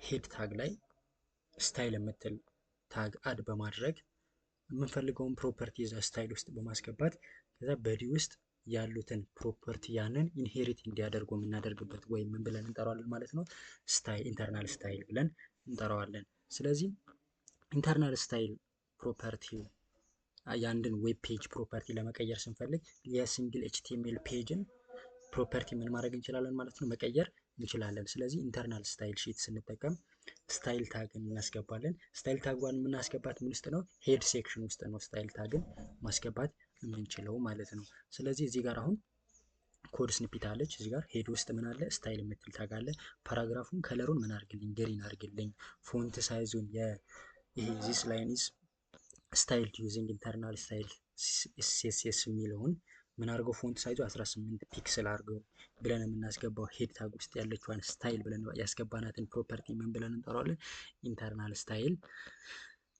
ሄድ ታግ ላይ ስታይል የምትል ታግ አድ በማድረግ የምንፈልገውን ፕሮፐርቲ እዛ ስታይል ውስጥ በማስገባት ከዛ በዲ ውስጥ ያሉትን ፕሮፐርቲ ያንን ኢንሄሪት እንዲያደርጉ የምናደርግበት ወይም ምን ብለን እንጠራዋለን ማለት ነው? ስታይል ኢንተርናል ስታይል ብለን እንጠራዋለን። ስለዚህ ኢንተርናል ስታይል ፕሮፐርቲ የአንድን ዌብ ፔጅ ፕሮፐርቲ ለመቀየር ስንፈልግ የሲንግል ኤችቲኤምኤል ፔጅን ፕሮፐርቲ ምን ማድረግ እንችላለን ማለት ነው? መቀየር እንችላለን። ስለዚህ ኢንተርናል ስታይል ሺት ስንጠቀም ስታይል ታግን እናስገባለን። ስታይል ታግን የምናስገባት ምን ውስጥ ነው? ሄድ ሴክሽን ውስጥ ነው ስታይል ታግን ማስገባት የምንችለው ማለት ነው። ስለዚህ እዚህ ጋር አሁን ኮድ ስኒፒት አለች። እዚህ ጋር ሄድ ውስጥ ምን አለ? ስታይል የምትል ታግ አለ። ፓራግራፉን ከለሩን ምን አድርግልኝ? ግሪን አድርግልኝ። ፎንት ሳይዙን ይሄ ዚስ ላይን ኢዝ ስታይል ዩዚንግ ኢንተርናል ስታይል ሲኤስኤስ የሚለውን ምን አድርገው ፎንት ሳይዙ 18 ፒክስል አድርገው ብለን የምናስገባው ሄድ ታግ ውስጥ ያለችዋን ስታይል ብለን ያስገባናትን ፕሮፐርቲ ምን ብለን እንጠራዋለን? ኢንተርናል ስታይል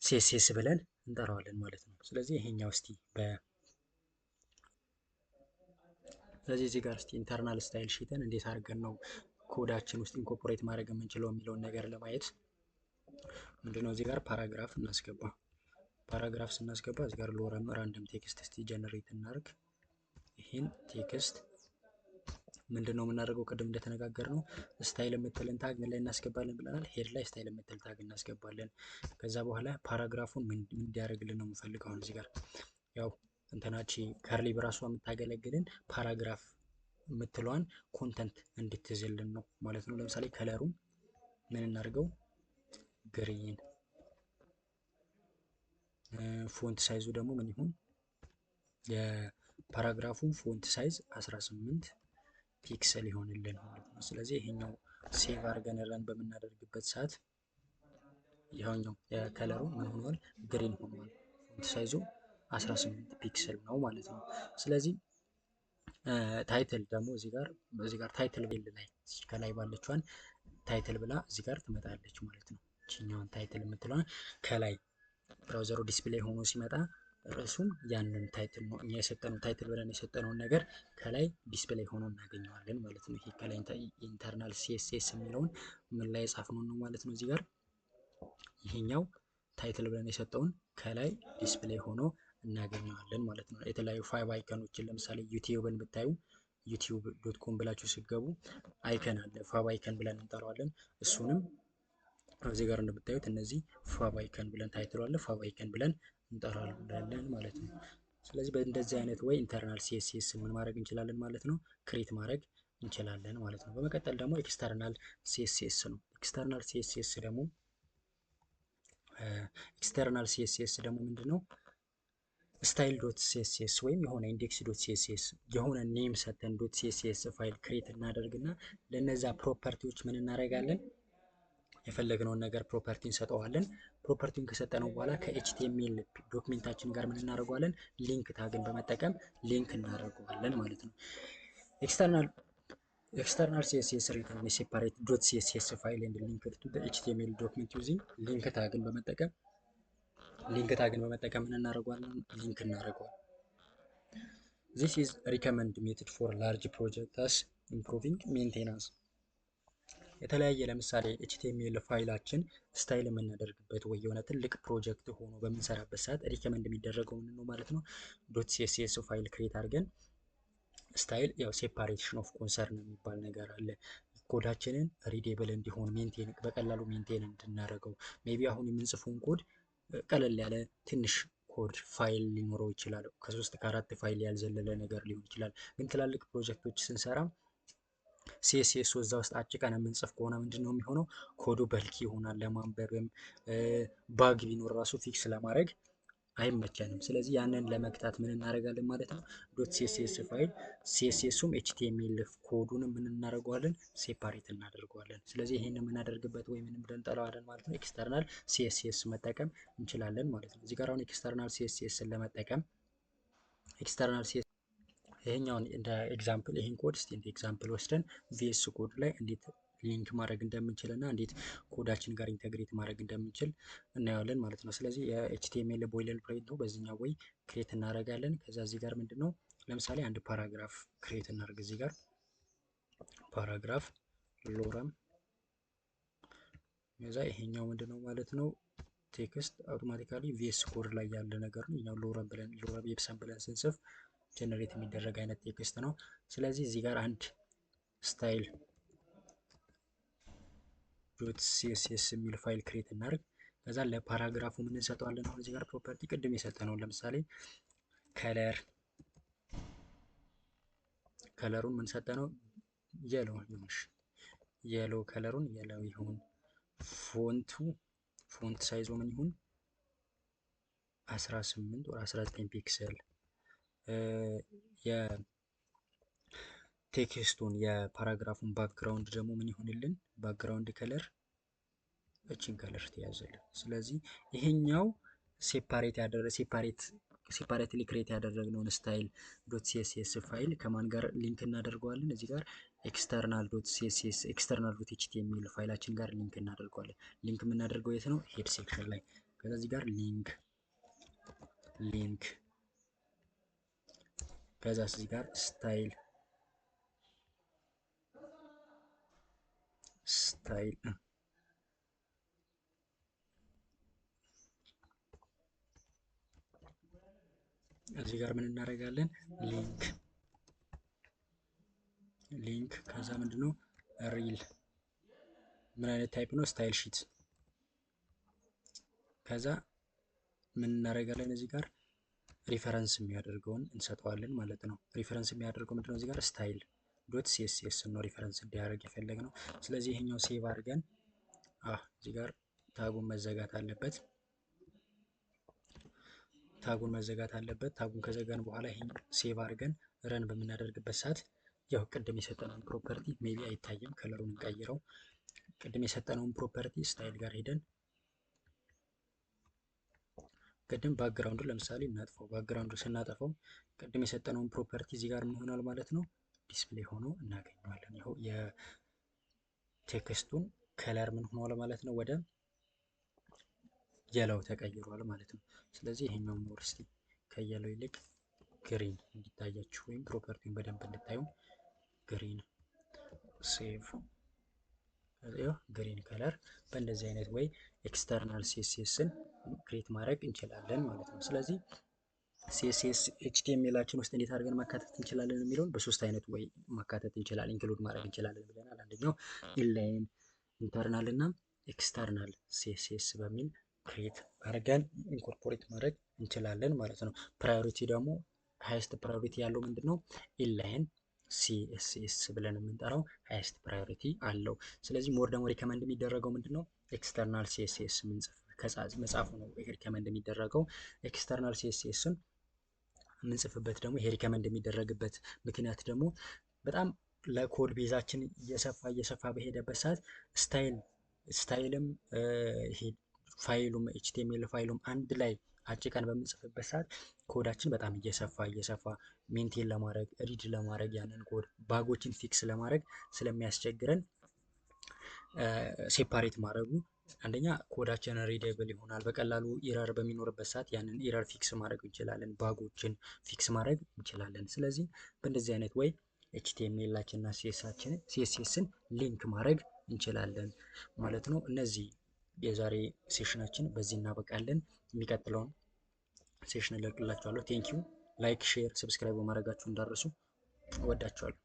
ሲኤስኤስ ብለን እንጠራዋለን ማለት ነው። ስለዚህ ይሄኛው እስቲ ስለዚህ እዚህ ጋር እስቲ ኢንተርናል ስታይል ሺትን እንዴት አድርገን ነው ኮዳችን ውስጥ ኢንኮርፖሬት ማድረግ የምንችለው የሚለውን ነገር ለማየት ምንድነው እዚህ ጋር ፓራግራፍ እናስገባ። ፓራግራፍ ስናስገባ እዚህ ጋር ሎረም ራንደም ቴክስት እስቲ ጀነሬት እናርግ። ይሄን ቴክስት ምንድነው የምናደርገው? ቅድም እንደተነጋገር ነው ስታይል የምትልን ታግ ምን ላይ እናስገባለን ብለናል? ሄድ ላይ ስታይል የምትል ታግ እናስገባለን። ከዛ በኋላ ፓራግራፉን ምን እንዲያደርግልን ነው የምፈልገው? አሁን እዚህ ጋር ያው እንትናቺ ከርሊ በራሷ የምታገለግልን ፓራግራፍ የምትለዋን ኮንተንት እንድትይዝልን ነው ማለት ነው። ለምሳሌ ከለሩን ምን እናድርገው? ግሪን። ፎንት ሳይዙ ደግሞ ምን ይሁን? የፓራግራፉን ፎንት ሳይዝ 18 ፒክሰል ይሆንልን ማለት ነው። ስለዚህ ይሄኛው ሴቭ አድርገን ረን በምናደርግበት ሰዓት ይሄኛው የከለሩ ምን ሆኗል? ግሪን ሆኗል። ፎንት ሳይዙ 18 ፒክሰል ነው ማለት ነው። ስለዚህ ታይትል ደግሞ እዚህ ጋር ታይትል ቤል ላይ ከላይ ባለችዋን ታይትል ብላ እዚህ ጋር ትመጣለች ማለት ነው። እቺኛውን ታይትል የምትለዋን ከላይ ብራውዘሩ ዲስፕሌይ ሆኖ ሲመጣ ርዕሱም ያንን ታይትል ነው እኛ የሰጠነው ታይትል ብለን የሰጠነውን ነገር ከላይ ዲስፕሌይ ሆኖ እናገኘዋለን ማለት ነው። ይሄ ከላይ ኢንተርናል ሲኤስኤስ የሚለውን ምን ላይ የጻፍነው ነው ማለት ነው። እዚህ ጋር ይሄኛው ታይትል ብለን የሰጠውን ከላይ ዲስፕሌይ ሆኖ እናገኘዋለን ማለት ነው። የተለያዩ ፋይቭ አይከኖችን ለምሳሌ ዩቲዩብን ብታዩ youtube.com ብላችሁ ሲገቡ አይከን አለ፣ ፋብ አይከን ብለን እንጠራዋለን። እሱንም እዚህ ጋር እንደምታዩት እነዚህ ፋብ አይከን ብለን ታይትል አለ፣ ፋብ አይከን ብለን እንጠራለን ማለት ነው። ስለዚህ በእንደዚህ አይነት ወይ ኢንተርናል ሲኤስኤስ ምን ማድረግ እንችላለን ማለት ነው? ክሬት ማድረግ እንችላለን ማለት ነው። በመቀጠል ደግሞ ኤክስተርናል ሲኤስኤስ ነው። ኤክስተርናል ሲኤስኤስ ደግሞ ምንድነው? ስታይል ዶት ሲኤስኤስ ወይም የሆነ ኢንዴክስ ዶት ሲኤስኤስ የሆነ ኔም ሰተን ዶት ሲኤስኤስ ፋይል ክሬት እናደርግና ለነዛ ፕሮፐርቲዎች ምን እናደርጋለን? የፈለግነውን ነገር ፕሮፐርቲ እንሰጠዋለን። ፕሮፐርቲውን ከሰጠነው በኋላ ከኤችቲኤምኤል ዶክሜንታችን ጋር ምን እናደርገዋለን? ሊንክ ታግን በመጠቀም ሊንክ እናደርገዋለን ማለት ነው። ኤክስተርናል ሲኤስኤስ ሪተርን ሴፓሬት ዶት ሲኤስኤስ ፋይል ኤንድ ሊንክድ ቱ ኤችቲኤምኤል ዶክሜንት ዩዚንግ ሊንክ ታግን በመጠቀም ምን እናደርገዋለን? ሊንክ እናደርገዋለን። This is recommended method for large projects as improving maintenance። የተለያየ ለምሳሌ ኤችቲኤምኤል ፋይላችን ስታይል የምናደርግበት ወይ የሆነ ትልቅ ፕሮጀክት ሆኖ በምንሰራበት ሰዓት ሪከመንድ የሚደረገው ምን ነው ማለት ነው? ዶት ሲኤስኤስ ፋይል ክሬት አድርገን ስታይል ያው ሴፓሬሽን ኦፍ ኮንሰርን የሚባል ነገር አለ። ኮዳችንን ሪዴብል እንዲሆን በቀላሉ ሜንቴን እንድናደርገው ሜቢ አሁን የምንጽፈውን ኮድ ቀለል ያለ ትንሽ ኮድ ፋይል ሊኖረው ይችላል። ከ3 ከ4 ፋይል ያልዘለለ ነገር ሊሆን ይችላል። ግን ትላልቅ ፕሮጀክቶች ስንሰራ ሲኤስኤስ እዛ ውስጥ አጭቀን የምንጽፍ ከሆነ ምንድነው የሚሆነው? ኮዱ በልኪ ይሆናል። ለማንበብም ባግ ቢኖር ራሱ ፊክስ ለማድረግ አይመቸንም። ስለዚህ ያንን ለመቅጣት ምን እናደርጋለን ማለት ነው? ዶት ሲኤስኤስ ፋይል ሲኤስኤሱም ኤችቲኤምኤል ኮዱንም ምን እናደርገዋለን? ሴፓሬት እናደርገዋለን። ስለዚህ ይሄንን የምናደርግበት ወይ ምን ብለን እንጠራዋለን ማለት ነው? ኤክስተርናል ሲኤስኤስ መጠቀም እንችላለን ማለት ነው። እዚህ ጋር አሁን ኤክስተርናል ሲኤስኤስን ለመጠቀም ኤክስተርናል ሲኤስ ይሄኛውን እንደ ኤግዛምፕል ይሄን ኮድ እስቲ እንደ ኤግዛምፕል ወስደን ቪኤስ ኮድ ላይ እንዴት ሊንክ ማድረግ እንደምንችል እና እንዴት ኮዳችን ጋር ኢንተግሬት ማድረግ እንደምንችል እናያለን ማለት ነው። ስለዚህ የኤችቲኤምኤል ቦይለር ፕሌት ነው። በዚህኛው ወይ ክሬት እናደርጋለን። ከዛ እዚህ ጋር ምንድነው ለምሳሌ አንድ ፓራግራፍ ክሬት እናደርግ። እዚህ ጋር ፓራግራፍ ሎረም ከዛ ይሄኛው ምንድነው ማለት ነው ቴክስት አውቶማቲካሊ ቪኤስ ኮድ ላይ ያለ ነገር ነው። እኛው ሎረብ ኤፕሰን ብለን ስንጽፍ ጀነሬት የሚደረግ አይነት ቴክስት ነው። ስለዚህ እዚህ ጋር አንድ ስታይል ዶት ሲኤስኤስ የሚል ፋይል ክሬት እናድርግ። ከዛ ለፓራግራፉ ምን እንሰጠዋለን? አሁን እዚህ ጋር ፕሮፐርቲ ቅድም የሰጠነው ለምሳሌ ከለሩን ምን ሰጠነው? የሎ ይሁንሽ፣ የሎ ከለሩን የሎ ይሁን። ፎንት ሳይዞ ምን ይሁን? 18 ወር 19 ፒክሰል። የቴክስቱን የፓራግራፉን ባክግራውንድ ደግሞ ምን ይሁንልን? ባክግራውንድ ከለር እቺን ከለር ትያዘልን። ስለዚህ ይሄኛው ሴፓሬትሊ ክሬት ያደረግነውን ስታይል ዶት ሲኤስኤስ ፋይል ከማን ጋር ሊንክ እናደርገዋለን? እዚህ ጋር ኤክስተርናል ዶት ሲኤስኤስ ኤክስተርናል ዶት ኤችቲኤምኤል ፋይላችን ጋር ሊንክ እናደርገዋለን። ሊንክ የምናደርገው የት ነው? ሄድ ሴክሽን ላይ። ከዛ እዚህ ጋር ሊንክ ከዛ እዚህ ጋር ስታይል እዚህ ጋር ምን እናደርጋለን? ሊንክ ከዛ ምንድነው ሪል ምን አይነት ታይፕ ነው? ስታይል ሺት። ከዛ ምን እናደርጋለን? እዚህ ጋር ሪፈረንስ የሚያደርገውን እንሰጠዋለን ማለት ነው። ሪፈረንስ የሚያደርገው ምንድነው? እዚህ ጋር ስታይል ዶት ሲኤስኤስ ነው ሪፈረንስ እንዲያደርግ የፈለግነው። ስለዚህ ይሄኛው ሴቭ አድርገን እዚህ ጋር ታጉን መዘጋት አለበት። ታጉን ከዘጋን በኋላ ይሄን ሴቭ አድርገን ረን በምናደርግበት ሰዓት ያው ቅድም የሰጠነውን ፕሮፐርቲ ሜቢ አይታይም፣ ከለሩን እንቀይረው። ቅድም የሰጠነውን ፕሮፐርቲ ስታይል ጋር ሄደን ቅድም ባክግራውንዱ ለምሳሌ እናጥፈው። ባክግራውንዱ ስናጠፈው ቅድም የሰጠነውን ፕሮፐርቲ እዚህ ጋር ምን ይሆናል ማለት ነው? ዲስፕሌይ ሆኖ እናገኘዋለን። ይኸው የቴክስቱን ከለር ምን ሆኗል ማለት ነው? ወደ የለው ተቀይሯል ማለት ነው። ስለዚህ ይሄኛውን ሞር እስቲ ከየለው ይልቅ ግሪን እንዲታያችሁ ወይም ፕሮፐርቲውን በደንብ እንድታዩ ግሪን ሴቭ ግሪን ከለር በእንደዚህ አይነት ወይ ኤክስተርናል ሲኤስኤስን ክሬት ማድረግ እንችላለን ማለት ነው። ስለዚህ ሲኤስኤስ ኤችቲኤምኤላችን ውስጥ እንዴት አድርገን ማካተት እንችላለን የሚለውን በሶስት አይነት ወይ ማካተት እንችላለን፣ ኢንክሉድ ማድረግ እንችላለን ብለናል። አንደኛው ኢንላይን፣ ኢንተርናል እና ኤክስተርናል ሲኤስኤስ በሚል ክሬት አድርገን ኢንኮርፖሬት ማድረግ እንችላለን ማለት ነው። ፕራዮሪቲ ደግሞ ሃይስት ፕራዮሪቲ ያለው ምንድን ነው? ኢንላይን ሲኤስኤስ ብለን የምንጠራው ሃይስት ፕራዮሪቲ አለው። ስለዚህ ሞር ደግሞ ሪከመንድ የሚደረገው ምንድን ነው? ኤክስተርናል ሲኤስኤስ መጻፉ ነው ሪከመንድ የሚደረገው። ኤክስተርናል ሲኤስኤስን የምንጽፍበት ደግሞ ይሄ ሪከመንድ የሚደረግበት ምክንያት ደግሞ በጣም ለኮድ ቤዛችን እየሰፋ በሄደበት ሰዓት ስታይልም ይሄ ፋይሉም ኤችቲኤምኤል ፋይሉም አንድ ላይ አጭቀን በምንጽፍበት ሰዓት ኮዳችን በጣም እየሰፋ ሜንቴን ለማድረግ ሪድ ለማድረግ ያንን ኮድ ባጎችን ፊክስ ለማድረግ ስለሚያስቸግረን ሴፓሬት ማድረጉ አንደኛ ኮዳችን ሪደብል ይሆናል። በቀላሉ ኢረር በሚኖርበት ሰዓት ያንን ኢረር ፊክስ ማድረግ እንችላለን፣ ባጎችን ፊክስ ማድረግ እንችላለን። ስለዚህ በእንደዚህ አይነት ወይ ኤችቲኤምኤላችንና ሲኤስኤስን ሊንክ ማድረግ እንችላለን ማለት ነው። እነዚህ የዛሬ ሴሽናችን በዚህ እናበቃለን። የሚቀጥለውን ሴሽን እለቅላችኋለሁ። ቴንኪው። ላይክ፣ ሼር፣ ሰብስክራይብ በማድረጋችሁ እንዳትረሱ። እወዳችኋለሁ።